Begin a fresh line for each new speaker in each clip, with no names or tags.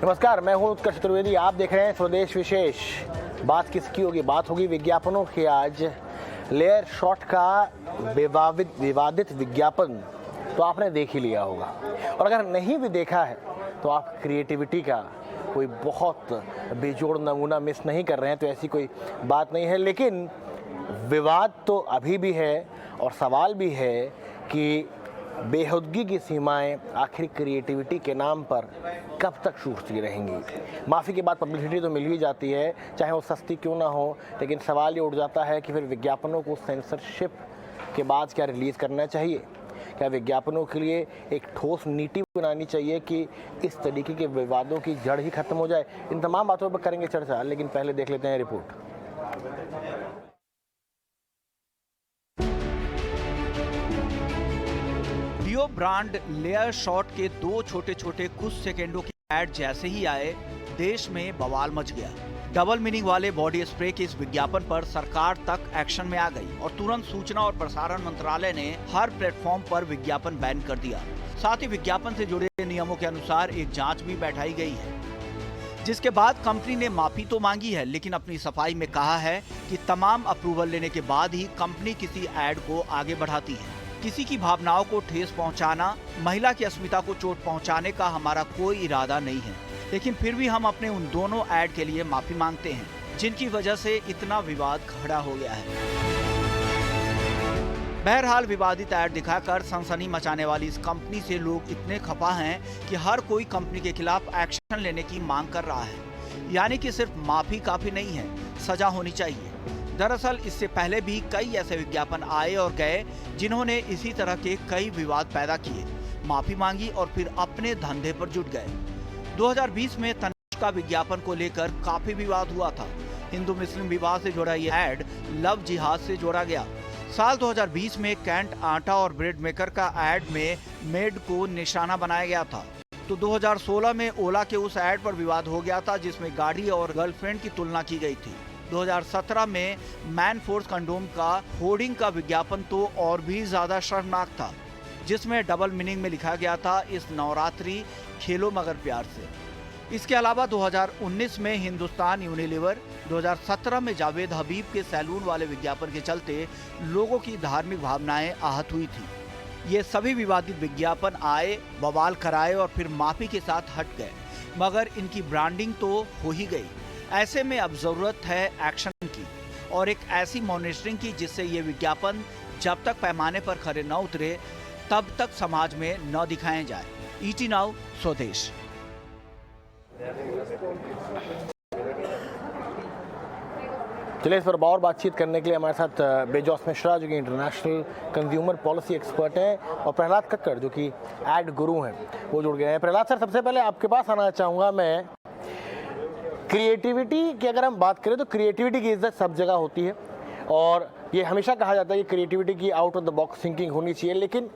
नमस्कार, मैं हूं उत्कर्ष चतुर्वेदी। आप देख रहे हैं स्वदेश विशेष। बात किसकी होगी? बात होगी विज्ञापनों की। आज लेयर शॉट का विवादित विज्ञापन तो आपने देख ही लिया होगा, और अगर नहीं भी देखा है तो आप क्रिएटिविटी का कोई बहुत बेजोड़ नमूना मिस नहीं कर रहे हैं, तो ऐसी कोई बात नहीं है। लेकिन विवाद तो अभी भी है और सवाल भी है कि बेहूदगी की सीमाएं आखिर क्रिएटिविटी के नाम पर कब तक छूटती रहेंगी। माफ़ी के बाद पब्लिसिटी तो मिल ही जाती है, चाहे वो सस्ती क्यों ना हो, लेकिन सवाल ये उठ जाता है कि फिर विज्ञापनों को सेंसरशिप के बाद क्या रिलीज़ करना चाहिए? क्या विज्ञापनों के लिए एक ठोस नीति बनानी चाहिए कि इस तरीके के विवादों की जड़ ही खत्म हो जाए? इन तमाम बातों पर करेंगे चर्चा, लेकिन पहले देख लेते हैं report.
Deo brand layer shot के दो छोटे छोटे कुछ सेकेंडों के ऐड जैसे ही आए, देश में बवाल मच गया। डबल मीनिंग वाले बॉडी स्प्रे के इस विज्ञापन पर सरकार तक एक्शन में आ गई और तुरंत सूचना और प्रसारण मंत्रालय ने हर प्लेटफॉर्म पर विज्ञापन बैन कर दिया। साथ ही विज्ञापन से जुड़े नियमों के अनुसार एक जांच भी बैठाई गई है, जिसके बाद कंपनी ने माफी तो मांगी है, लेकिन अपनी सफाई में कहा है कि तमाम अप्रूवल लेने के बाद ही कंपनी किसी ऐड को आगे बढ़ाती है। किसी की भावनाओं को ठेस पहुंचाना, महिला की अस्मिता को चोट पहुंचाने का हमारा कोई इरादा नहीं है, लेकिन फिर भी हम अपने उन दोनों ऐड के लिए माफी मांगते हैं जिनकी वजह से इतना विवाद खड़ा हो गया है। बहरहाल विवादित ऐड दिखाकर सनसनी मचाने वाली इस कंपनी से लोग इतने खफा हैं कि हर कोई कंपनी के खिलाफ एक्शन लेने की मांग कर रहा है। यानी कि सिर्फ माफी काफी नहीं है, सजा होनी चाहिए। दरअसल इससे पहले भी कई ऐसे विज्ञापन आए और गए जिन्होंने इसी तरह के कई विवाद पैदा किए, माफी मांगी और फिर अपने धंधे पर जुट गए। 2020 में तनिष्का विज्ञापन को लेकर काफी विवाद हुआ था। हिंदू मुस्लिम विवाह से जुड़ा ये ऐड लव जिहाद से जोड़ा गया। साल 2020 में कैंट आटा और ब्रेड मेकर का ऐड में मेड को निशाना बनाया गया था। तो 2016 में ओला के उस ऐड पर विवाद हो गया था जिसमें गाड़ी और गर्लफ्रेंड की तुलना की गई थी। 2017 में मैन फोर्स कंडोम का होर्डिंग का विज्ञापन तो और भी ज्यादा शर्मनाक था, जिसमें डबल मीनिंग में लिखा गया था, इस नवरात्रि खेलो मगर प्यार से। इसके अलावा 2019 में हिंदुस्तान यूनिलीवर, 2017 में जावेद हबीब के सैलून वाले विज्ञापन के चलते लोगों की धार्मिक भावनाएं आहत हुई थी। ये सभी विवादित विज्ञापन आए, बवाल कराए और फिर माफी के साथ हट गए, मगर इनकी ब्रांडिंग तो हो ही गई। ऐसे में अब जरूरत है एक्शन की और एक ऐसी मॉनिटरिंग की जिससे ये विज्ञापन जब तक पैमाने पर खरे न उतरे तब तक समाज में न दिखाए जाए। ईटी नाउ स्वदेश।
चलिए, इस पर और बातचीत करने के लिए हमारे साथ बेजोस मिश्रा जो कि इंटरनेशनल कंज्यूमर पॉलिसी एक्सपर्ट हैं, और प्रहलाद कक्कड़ जो कि एड गुरु हैं, वो जुड़ गए हैं। प्रहलाद सर, सबसे पहले आपके पास आना चाहूँगा मैं। क्रिएटिविटी की अगर हम बात करें तो क्रिएटिविटी की इज्जत सब जगह होती है, और ये हमेशा कहा जाता है कि क्रिएटिविटी की out of the box thinking होनी चाहिए। लेकिन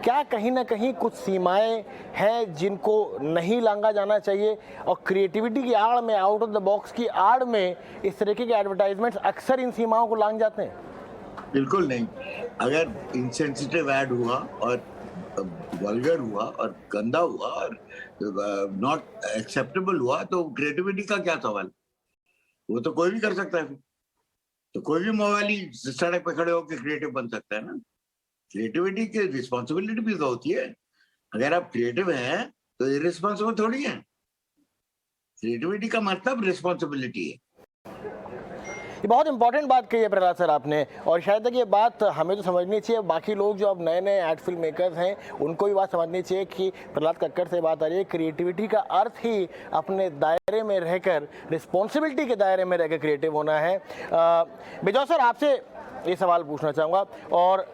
क्या कहीं ना कहीं कुछ सीमाएं हैं जिनको नहीं लांघा जाना चाहिए, और क्रिएटिविटी की आड़ में, आउट ऑफ द बॉक्स की आड़ में इस तरीके के एडवर्टाइजमेंट्स अक्सर इन सीमाओं को लांघ जाते हैं?
बिल्कुल नहीं। अगर इनसेंसिटिव ऐड हुआ और वल्गर हुआ और गंदा हुआ और नॉट एक्सेप्टेबल हुआ तो क्रिएटिविटी का क्या सवाल? वो तो कोई भी कर सकता है। तो कोई भी मोबाइली सड़क पे खड़े होकर क्रिएटिव बन सकता है ना। क्रिएटिविटी की रिस्पॉन्सिबिलिटी भी तो होती है। अगर आप क्रिएटिव हैं तो इररिस्पॉन्सिबल थोड़ी है। क्रिएटिविटी का मतलब रिस्पॉन्सिबिलिटी है।
ये बहुत इंपॉर्टेंट बात कही है प्रहलाद सर आपने, और शायद तक ये बात हमें तो समझनी चाहिए, बाकी लोग जो अब नए नए एड फिल्म मेकर्स हैं उनको भी बात समझनी चाहिए कि प्रहलाद कक्कड़ से बात आ रही है, क्रिएटिविटी का अर्थ ही अपने दायरे में रहकर, रिस्पॉन्सिबिलिटी के दायरे में रहकर क्रिएटिव होना है। बेजोस सर, आपसे ये सवाल पूछना चाहूँगा, और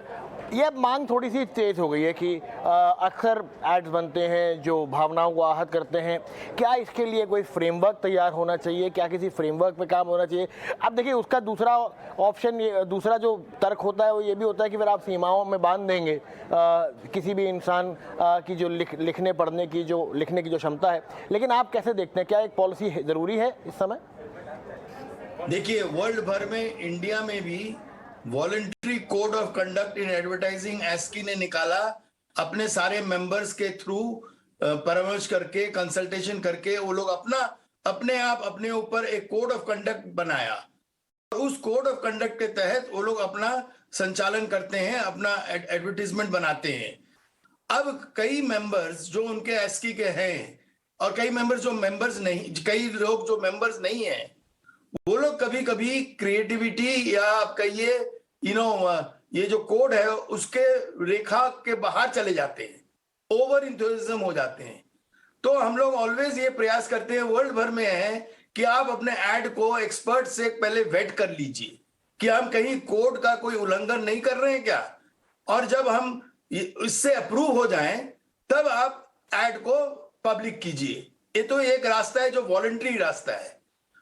ये अब मांग थोड़ी सी तेज हो गई है कि अक्सर एड्स बनते हैं जो भावनाओं को आहत करते हैं। क्या इसके लिए कोई फ्रेमवर्क तैयार होना चाहिए? क्या किसी फ्रेमवर्क पे काम होना चाहिए? अब देखिए, उसका दूसरा ऑप्शन, दूसरा जो तर्क होता है वो ये भी होता है कि फिर आप सीमाओं में बांध देंगे किसी भी इंसान की जो लिखने पढ़ने की, जो लिखने की जो क्षमता है। लेकिन आप कैसे देखते हैं, क्या एक पॉलिसी ज़रूरी है इस समय?
देखिए, वर्ल्ड भर में, इंडिया में भी voluntary code of conduct in advertising ASCII ने निकाला अपने सारे मेंबर्स के थ्रू परामर्श करके, कंसल्टेशन करके वो लोग अपने आप अपने ऊपर एक कोड ऑफ कंडक्ट बनाया। उस कोड ऑफ कंडक्ट के तहत वो लोग अपना संचालन करते हैं, अपना एडवर्टीजमेंट बनाते हैं। अब कई मेंबर्स जो उनके एसकी के हैं और कई मेंबर्स जो मेंबर्स नहीं, कई लोग जो मेंबर्स नहीं हैं, वो लोग कभी कभी क्रिएटिविटी या आप कहिए ये जो कोड है उसके रेखा के बाहर चले जाते हैं, ओवर इंथुजिज्म हो जाते हैं। तो हम लोग ऑलवेज ये प्रयास करते हैं, वर्ल्ड भर में है, कि आप अपने ऐड को एक्सपर्ट से पहले वेट कर लीजिए कि हम कहीं कोड का कोई उल्लंघन नहीं कर रहे हैं क्या, और जब हम इससे अप्रूव हो जाएं तब आप ऐड को पब्लिक कीजिए। ये तो एक रास्ता है जो वॉलंटरी रास्ता है।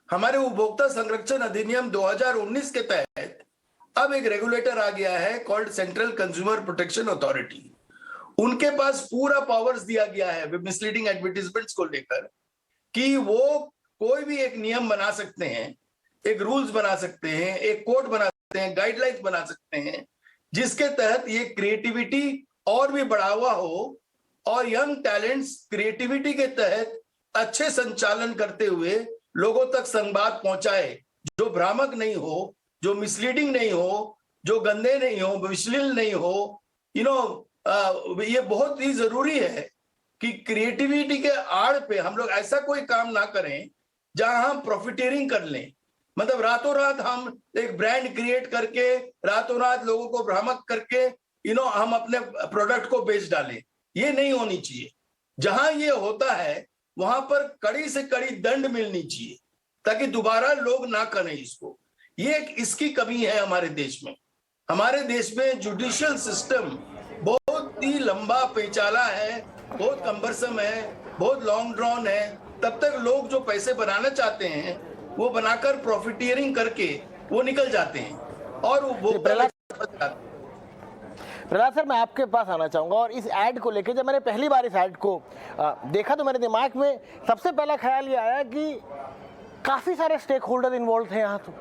हमारे उपभोक्ता संरक्षण अधिनियम 2019 के तहत अब एक रेगुलेटर आ गया है called central consumer protection authority. उनके पास पूरा पावर्स दिया गया है मिसलीडिंग एडवर्टीजमेंट्स को लेकर कि वो कोई भी एक नियम बना सकते हैं, एक रूल्स बना सकते हैं, एक कोड बना सकते हैं, गाइडलाइंस बना सकते हैं, जिसके तहत ये क्रिएटिविटी और भी बढ़ावा हो और यंग टैलेंट्स क्रिएटिविटी के तहत अच्छे संचालन करते हुए लोगों तक संवाद पहुंचाए, जो भ्रामक नहीं हो, जो मिसलीडिंग नहीं हो, जो गंदे नहीं हो, विश्लील नहीं हो। ये बहुत ही जरूरी है कि क्रिएटिविटी के आड़ पे हम लोग ऐसा कोई काम ना करें जहां हम प्रॉफिटियरिंग कर लें, मतलब रातों रात हम एक ब्रांड क्रिएट करके रातों रात लोगों को भ्रामक करके हम अपने प्रोडक्ट को बेच डालें। ये नहीं होनी चाहिए। जहां ये होता है वहां पर कड़ी से कड़ी दंड मिलनी चाहिए ताकि दोबारा लोग ना करें इसको। ये इसकी कमी है हमारे देश में। हमारे देश में जुडिशियल सिस्टम बहुत ही लंबा पेचाला है, बहुत कम्बरसम है, बहुत लॉन्ग ड्रॉन है। तब तक लोग जो पैसे बनाना चाहते हैं वो बनाकर प्रॉफिटियरिंग करके वो निकल जाते हैं और वो
प्रहलाद सर, मैं आपके पास आना चाहूँगा और इस ऐड को लेके जब मैंने पहली बार इस ऐड को देखा तो मेरे दिमाग में सबसे पहला ख्याल ये आया कि काफ़ी सारे स्टेक होल्डर इन्वॉल्व थे यहाँ। तो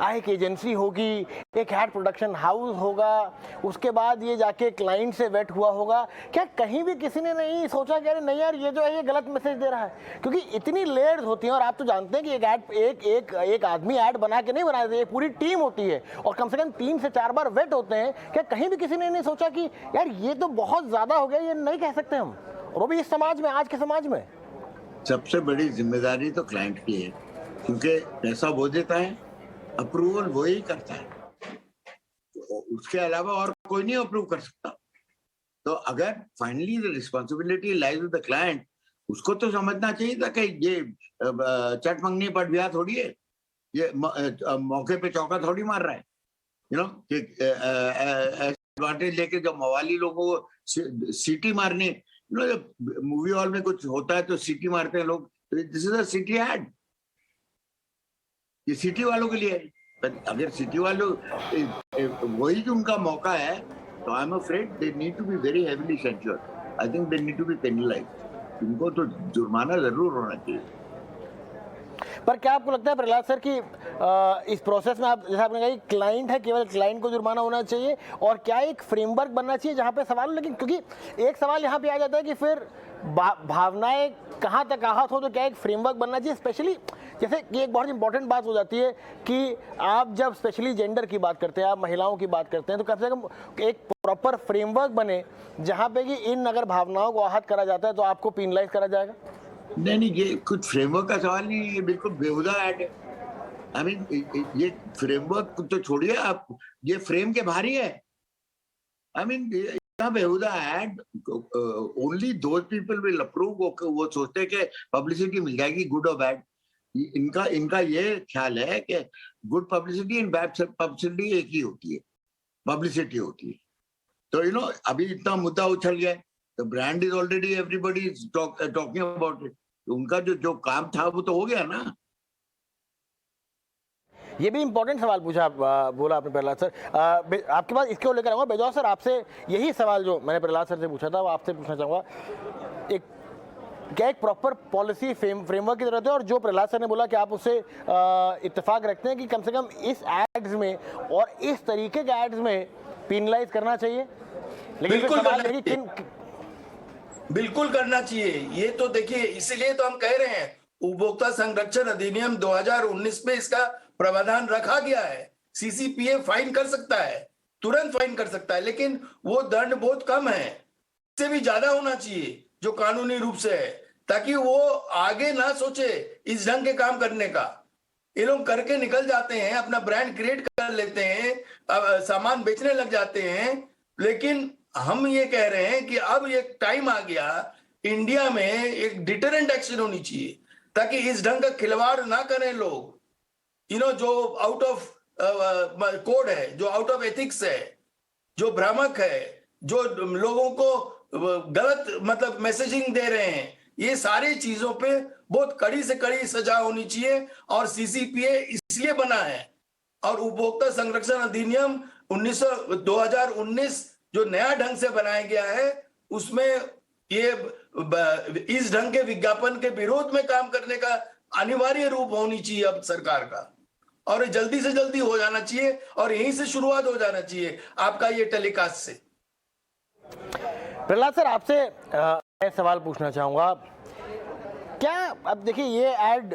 एक एजेंसी होगी, एक ऐड प्रोडक्शन हाउस होगा, उसके बाद ये जाके क्लाइंट से वेट हुआ होगा। क्या कहीं भी किसी ने नहीं सोचा कि अरे नहीं यार ये जो है ये गलत मैसेज दे रहा है? क्योंकि इतनी लेयर्स होती हैं और आप तो जानते हैं कि एक ऐड एक आदमी ऐड बना के नहीं बना देते, एक पूरी टीम होती है और कम से कम 3 से 4 बार वेट होते हैं। क्या कहीं भी किसी ने नहीं सोचा कि यार ये तो बहुत ज़्यादा हो गया, ये नहीं कह सकते हम, और वो भी इस समाज में, आज के समाज में?
सबसे बड़ी जिम्मेदारी तो क्लाइंट की है, क्योंकि पैसा वो देता है, अप्रूवल वो ही करता है, उसके अलावा और कोई नहीं अप्रूव कर सकता। तो अगर finally the responsibility lies with the client, उसको तो समझना चाहिए था कि ये चट मंगनी पर ब्याह थोड़ी है, ये मौके पे चौका थोड़ी मार रहा है। एडवांटेज लेके जब मवाली लोगों को सीटी मारनी, जब मूवी हॉल में कुछ होता है तो सीटी मारते हैं लोग, this is a city ad, ये सिटी वालों के लिए है। अगर सिटी वालों वही जो उनका मौका है तो I am afraid they need to be very heavily censured. I think they need to be penalised. इनको तो जुर्माना जरूर होना चाहिए।
पर क्या आपको लगता है प्रहलाद सर कि इस प्रोसेस में आप जैसा आपने कहा क्लाइंट है, केवल क्लाइंट को जुर्माना होना चाहिए, और क्या एक फ्रेमवर्क बनना चाहिए जहां पे सवाल, लेकिन क्योंकि एक सवाल यहां पे आ जाता है कि फिर भावनाएं कहां तक आहत हो, तो क्या एक फ्रेमवर्क बनना चाहिए? स्पेशली जैसे कि एक बहुत इंपॉर्टेंट बात हो जाती है कि आप जब स्पेशली जेंडर की बात करते हैं, आप महिलाओं की बात करते हैं, तो कम से कम एक प्रॉपर फ्रेमवर्क बने जहां पे कि इन अगर भावनाओं को आहत करा जाता है तो आपको पेनलाइज करा जाएगा।
नहीं, ये कुछ फ्रेमवर्क का सवाल नहीं, ये बिल्कुल बेहुदा ऐड है। आई मीन ये फ्रेमवर्क तो छोड़िए आप, ये फ्रेम के बाहर ही है। आई मीन बेहुदा ad, only those people will approve. वो सोचते हैं कि पब्लिसिटी मिल जाएगी, गुड और बैड। इनका ये ख्याल है कि good publicity and bad publicity एक ही होती है, पब्लिसिटी होती है। तो अभी इतना मुद्दा उछल गया, the brand is already everybody is talking about it. उनका जो काम था वो तो हो गया ना।
ये भी इंपॉर्टेंट सवाल पूछा बोला आपने प्रहलाद सर। आपके पास इसके लेकर आऊँगा बेजौर सर, आपसे यही सवाल जो मैंने प्रहलाद सर से पूछा था वो आपसे पूछना चाहूँगा। क्या एक प्रॉपर पॉलिसी फ्रेमवर्क की जरूरत है? और जो प्रहलाद सर ने बोला कि आप उससे इत्तेफाक रखते हैं कि कम से कम इस एड्स में और इस तरीके के एड्स में पेनलाइज करना चाहिए, लेकिन
बिल्कुल
सवाल है कि
बिल्कुल करना चाहिए। ये तो देखिए, इसलिए तो हम कह रहे हैं उपभोक्ता संरक्षण अधिनियम 2019 में इसका प्रावधान रखा गया है। सीसीपीए फाइन कर सकता है, तुरंत फाइन कर सकता है, लेकिन वो दंड बहुत कम है, इससे भी ज्यादा होना चाहिए जो कानूनी रूप से है, ताकि वो आगे ना सोचे इस ढंग के काम करने का। ये लोग करके निकल जाते हैं, अपना ब्रांड क्रिएट कर लेते हैं, सामान बेचने लग जाते हैं। लेकिन हम ये कह रहे हैं कि अब एक टाइम आ गया, इंडिया में एक डिटरेंट एक्शन होनी चाहिए, ताकि इस ढंग का खिलवाड़ ना करें लोग। जो आउट ऑफ कोड है, जो आउट ऑफ एथिक्स है, जो भ्रामक है, जो लोगों को गलत मतलब मैसेजिंग दे रहे हैं, ये सारी चीजों पे बहुत कड़ी से कड़ी सजा होनी चाहिए। और सीसीपीए इसलिए बना है, और उपभोक्ता संरक्षण अधिनियम 2019 जो नया ढंग से बनाया गया है, उसमें ये इस ढंग के विज्ञापन के विरोध में काम करने का अनिवार्य रूप होनी चाहिए अब सरकार का, और जल्दी से जल्दी हो जाना चाहिए, और यहीं से शुरुआत हो जाना चाहिए आपका ये टेलीकास्ट से।
प्रहलाद सर, आपसे मैं सवाल पूछना चाहूँगा, क्या अब देखिए ये ऐड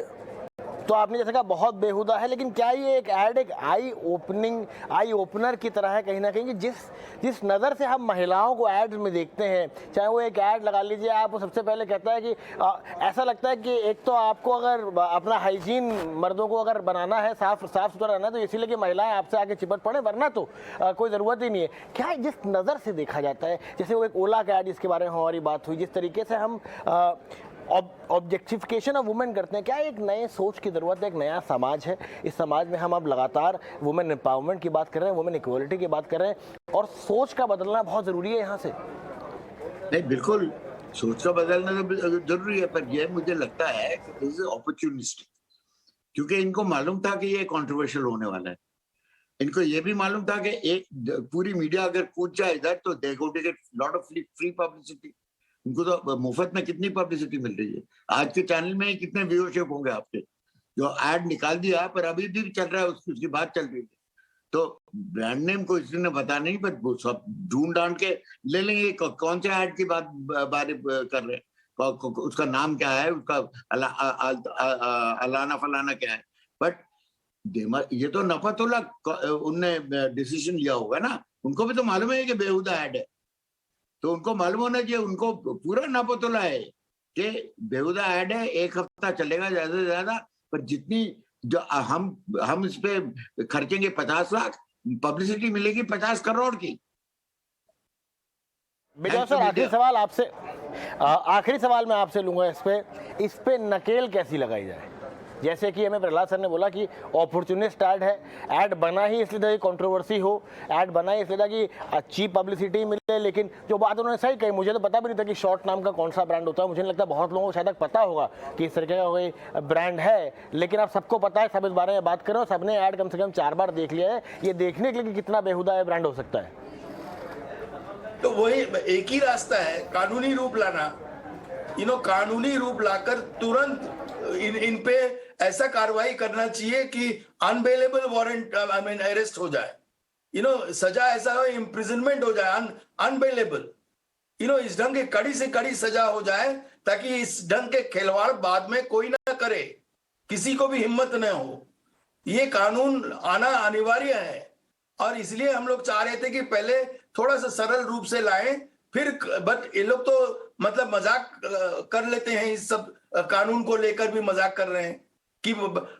तो आपने जैसे कहा बहुत बेहुदा है, लेकिन क्या ये एक ऐड एक आई ओपनर की तरह है कहीं ना कहीं, कि जिस नज़र से हम महिलाओं को ऐड में देखते हैं, चाहे वो एक ऐड लगा लीजिए आप, वो सबसे पहले कहता है कि ऐसा लगता है कि एक तो आपको अगर अपना हाइजीन मर्दों को अगर बनाना है, साफ सुथरा रहना है, तो इसीलिए कि महिलाएं आपसे आगे चिपट पड़े, वरना तो कोई ज़रूरत ही नहीं है। क्या जिस नज़र से देखा जाता है, जैसे वो एक ओला का ऐड जिसके बारे में हमारी बात हुई, जिस तरीके से हम ऑब्जेक्टिफिकेशन ऑफ वुमेन करते हैं, क्या एक नए सोच की ज़रूरत है? एक नया समाज है, इस समाज में हम अब लगातार वुमेन एम्पावरमेंट की बात कर रहे हैं, वुमेन इक्वलिटी की बात कर रहे हैं, और सोच का बदलना बहुत ज़रूरी है यहाँ से।
नहीं, बिल्कुल सोच का बदलना तो जरूरी है, पर यह मुझे लगता है कि दिस इज अपॉर्चुनिस्टिक, क्योंकि इनको मालूम था कि ये कंट्रोवर्शियल होने वाला है। इनको ये भी मालूम था कि एक पूरी मीडिया अगर कूद जाए इधर, तो they go to get lot of free publicity. उनको तो मुफ्त में कितनी पब्लिसिटी मिल रही है। आज के चैनल में कितने व्यूअरशिप होंगे आपके, जो ऐड निकाल दिया पर अभी भी चल रहा है, उसकी बात चल रही है। तो ब्रांड नेम को इसने बता नहीं, पर वो सब ढूंढ ढांड के ले लेंगे कौन से ऐड की बारे कर रहे हैं, उसका नाम क्या है, उसका अलाना फलाना क्या है। बट ये तो नफातुल्ला उनने डिसीजन लिया होगा ना, उनको भी तो मालूम है कि बेहुदा ऐड है, तो उनको मालूम होना चाहिए, उनको पूरा नफातुल्ला है कि बेहुदा ऐड है, एक हफ्ता चलेगा ज्यादा से ज्यादा, पर जितनी जो हम इस पे खर्चेंगे 50 लाख, पब्लिसिटी मिलेगी 50 करोड़ की।
बिजय सर, आखिरी सवाल मैं आपसे लूंगा इस पे नकेल कैसी लगाई जाए? जैसे कि हमें प्रहलाद सर ने बोला कि अपॉर्चुनिस्ट ऐड है, ऐड बना ही इसलिए था कि कंट्रोवर्सी हो, ऐड बना ही इसलिए था कि अच्छी पब्लिसिटी मिले, लेकिन जो बात उन्होंने सही कही, मुझे तो पता भी नहीं था कि शॉर्ट नाम का कौन सा ब्रांड होता है। मुझे नहीं लगता बहुत लोगों को शायद तक पता होगा कि इस तरीके का कोई ब्रांड है, लेकिन अब सबको पता है, सब इस बारे में बात कर रहे हो, सबने ऐड कम से कम 4 बार देख लिया है, ये देखने के लिए कि कितना बेहुदा ब्रांड हो सकता है।
तो वही एक ही रास्ता है, कानूनी रूप लाना। कानूनी रूप लाकर तुरंत इन पे ऐसा कार्रवाई करना चाहिए कि अनबेलेबल वारंट अरेस्ट हो जाए, सजा ऐसा हो, इम्प्रिजनमेंट हो जाए, अनबेलेबल, इस ढंग की कड़ी से कड़ी सजा हो जाए, ताकि इस ढंग के खिलवाड़ बाद में कोई ना करे, किसी को भी हिम्मत न हो। ये कानून आना अनिवार्य है, और इसलिए हम लोग चाह रहे थे कि पहले थोड़ा सा सरल रूप से लाएं, फिर बट ये लोग तो मतलब मजाक कर लेते हैं, इस सब कानून को लेकर भी मजाक कर रहे हैं कि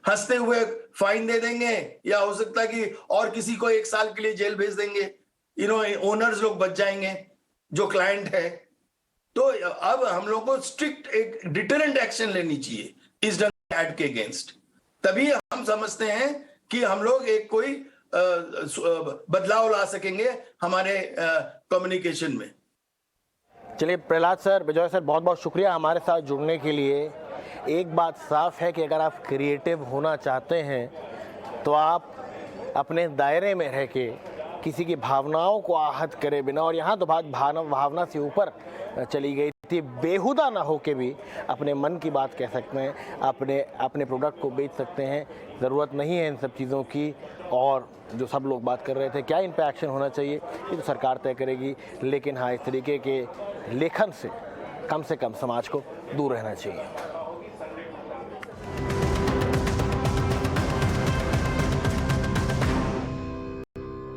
हंसते हुए फाइन दे देंगे, या हो सकता है कि और किसी को 1 साल के लिए जेल भेज देंगे, ओनर्स लोग बच जाएंगे जो क्लाइंट है। तो अब हम लोग को स्ट्रिक्ट एक डिटरेंट एक्शन लेनी चाहिए इस ऐड के अगेंस्ट, तभी हम समझते हैं कि हम लोग एक कोई बदलाव ला सकेंगे हमारे कम्युनिकेशन में।
चलिए प्रहलाद सर, विजय सर, बहुत बहुत शुक्रिया हमारे साथ जुड़ने के लिए। एक बात साफ है कि अगर आप क्रिएटिव होना चाहते हैं तो आप अपने दायरे में रह के किसी की भावनाओं को आहत करे बिना, और यहाँ तो बात भावना से ऊपर चली गई थी, बेहुदा ना हो के भी अपने मन की बात कह सकते हैं, अपने प्रोडक्ट को बेच सकते हैं। ज़रूरत नहीं है इन सब चीज़ों की, और जो सब लोग बात कर रहे थे क्या इन पे एक्शन होना चाहिए, ये तो सरकार तय करेगी। लेकिन हाँ, इस तरीके के लेखन से कम से कम समाज को दूर रहना चाहिए।